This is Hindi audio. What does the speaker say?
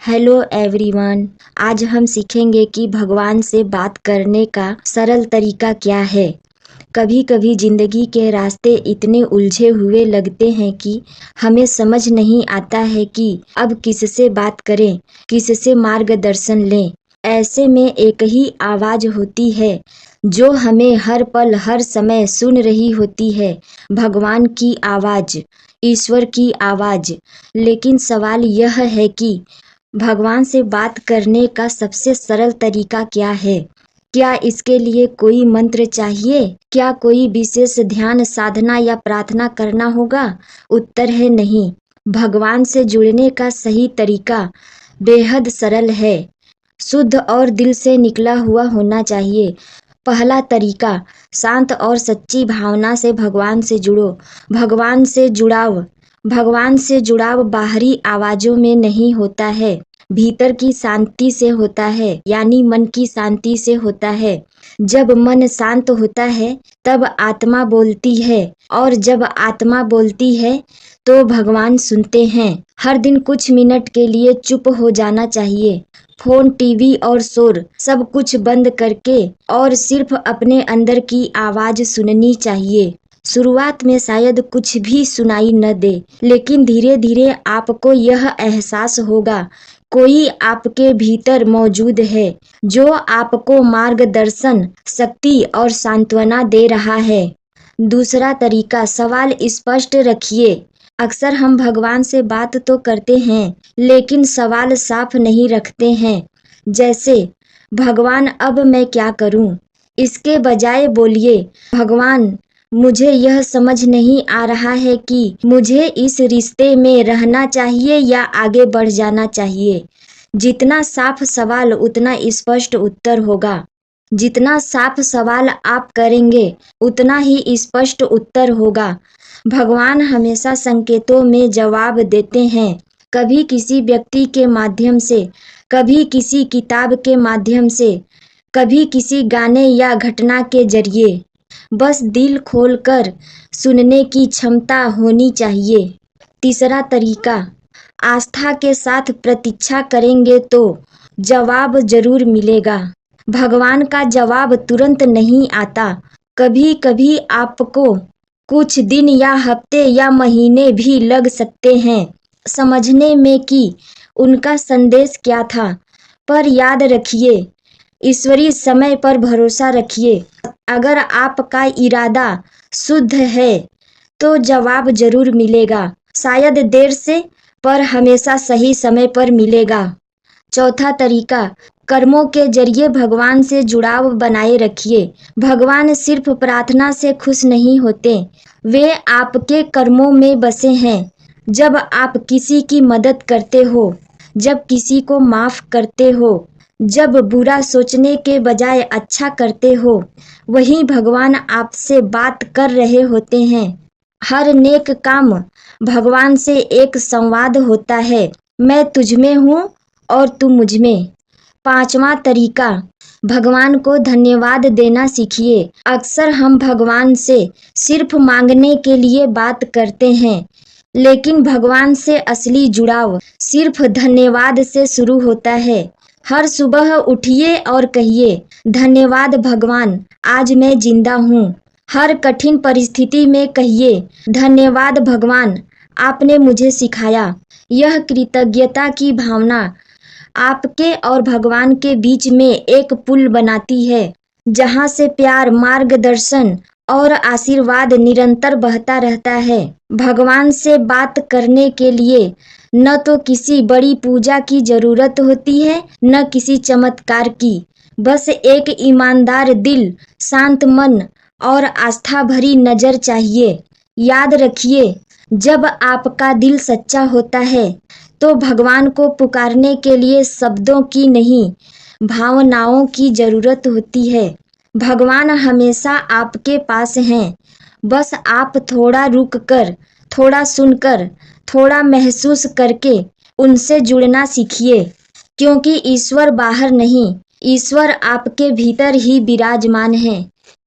Hello everyone. आज हम सीखेंगे कि भगवान से बात करने का सरल तरीका क्या है। कभी कभी जिंदगी के रास्ते इतने उलझे हुए लगते हैं कि हमें समझ नहीं आता है कि अब किससे बात करें, किससे मार्गदर्शन लें। ऐसे में एक ही आवाज़ होती है जो हमें हर पल हर समय सुन रही होती है, भगवान की आवाज़, ईश्वर की आवाज़। लेकिन सवाल यह है कि भगवान से बात करने का सबसे सरल तरीका क्या है? क्या इसके लिए कोई मंत्र चाहिए? क्या कोई विशेष ध्यान साधना या प्रार्थना करना होगा? उत्तर है नहीं। भगवान से जुड़ने का सही तरीका बेहद सरल है, शुद्ध और दिल से निकला हुआ होना चाहिए। पहला तरीका, शांत और सच्ची भावना से भगवान से जुड़ो। भगवान से जुड़ाव बाहरी आवाज़ों में नहीं होता है, भीतर की शांति से होता है, यानी मन की शांति से होता है। जब मन शांत होता है तब आत्मा बोलती है, और जब आत्मा बोलती है तो भगवान सुनते हैं। हर दिन कुछ मिनट के लिए चुप हो जाना चाहिए। फोन, टीवी और शोर सब कुछ बंद करके और सिर्फ अपने अंदर की आवाज़ सुननी चाहिए। शुरुआत में शायद कुछ भी सुनाई न दे, लेकिन धीरे धीरे आपको यह एहसास होगा कोई आपके भीतर मौजूद है जो आपको मार्गदर्शन, शक्ति और सांत्वना दे रहा है। दूसरा तरीका, सवाल स्पष्ट रखिए। अक्सर हम भगवान से बात तो करते हैं लेकिन सवाल साफ नहीं रखते हैं। जैसे, भगवान अब मैं क्या करूं? इसके बजाय बोलिए, भगवान मुझे यह समझ नहीं आ रहा है कि मुझे इस रिश्ते में रहना चाहिए या आगे बढ़ जाना चाहिए। जितना साफ सवाल उतना स्पष्ट उत्तर होगा। जितना साफ सवाल आप करेंगे उतना ही स्पष्ट उत्तर होगा। भगवान हमेशा संकेतों में जवाब देते हैं, कभी किसी व्यक्ति के माध्यम से, कभी किसी किताब के माध्यम से, कभी किसी गाने या घटना के जरिए। बस दिल खोलकर सुनने की क्षमता होनी चाहिए। तीसरा तरीका, आस्था के साथ प्रतीक्षा करेंगे तो जवाब जरूर मिलेगा। भगवान का जवाब तुरंत नहीं आता। कभी कभी आपको कुछ दिन या हफ्ते या महीने भी लग सकते हैं समझने में कि उनका संदेश क्या था। पर याद रखिए, ईश्वरीय समय पर भरोसा रखिए। अगर आपका इरादा शुद्ध है तो जवाब जरूर मिलेगा, शायद देर से, पर हमेशा सही समय पर मिलेगा। चौथा तरीका, कर्मों के जरिए भगवान से जुड़ाव बनाए रखिए। भगवान सिर्फ प्रार्थना से खुश नहीं होते, वे आपके कर्मों में बसे हैं। जब आप किसी की मदद करते हो, जब किसी को माफ करते हो, जब बुरा सोचने के बजाय अच्छा करते हो, वही भगवान आपसे बात कर रहे होते हैं। हर नेक काम भगवान से एक संवाद होता है, मैं तुझ में हूँ और तू मुझ में। पांचवा तरीका, भगवान को धन्यवाद देना सीखिए। अक्सर हम भगवान से सिर्फ मांगने के लिए बात करते हैं, लेकिन भगवान से असली जुड़ाव सिर्फ धन्यवाद से शुरू होता है। हर सुबह उठिए और कहिए, धन्यवाद भगवान, आज मैं जिंदा हूँ। हर कठिन परिस्थिति में कहिए, धन्यवाद भगवान, आपने मुझे सिखाया। यह कृतज्ञता की भावना आपके और भगवान के बीच में एक पुल बनाती है, जहाँ से प्यार, मार्गदर्शन और आशीर्वाद निरंतर बहता रहता है। भगवान से बात करने के लिए न तो किसी बड़ी पूजा की जरूरत होती है, न किसी चमत्कार की। बस एक ईमानदार दिल, शांत मन और आस्था भरी नजर चाहिए। याद रखिए, जब आपका दिल सच्चा होता है तो भगवान को पुकारने के लिए शब्दों की नहीं, भावनाओं की जरूरत होती है। भगवान हमेशा आपके पास हैं, बस आप थोड़ा रुक कर, थोड़ा सुनकर, थोड़ा महसूस करके उनसे जुड़ना सीखिए। क्योंकि ईश्वर बाहर नहीं, ईश्वर आपके भीतर ही विराजमान है।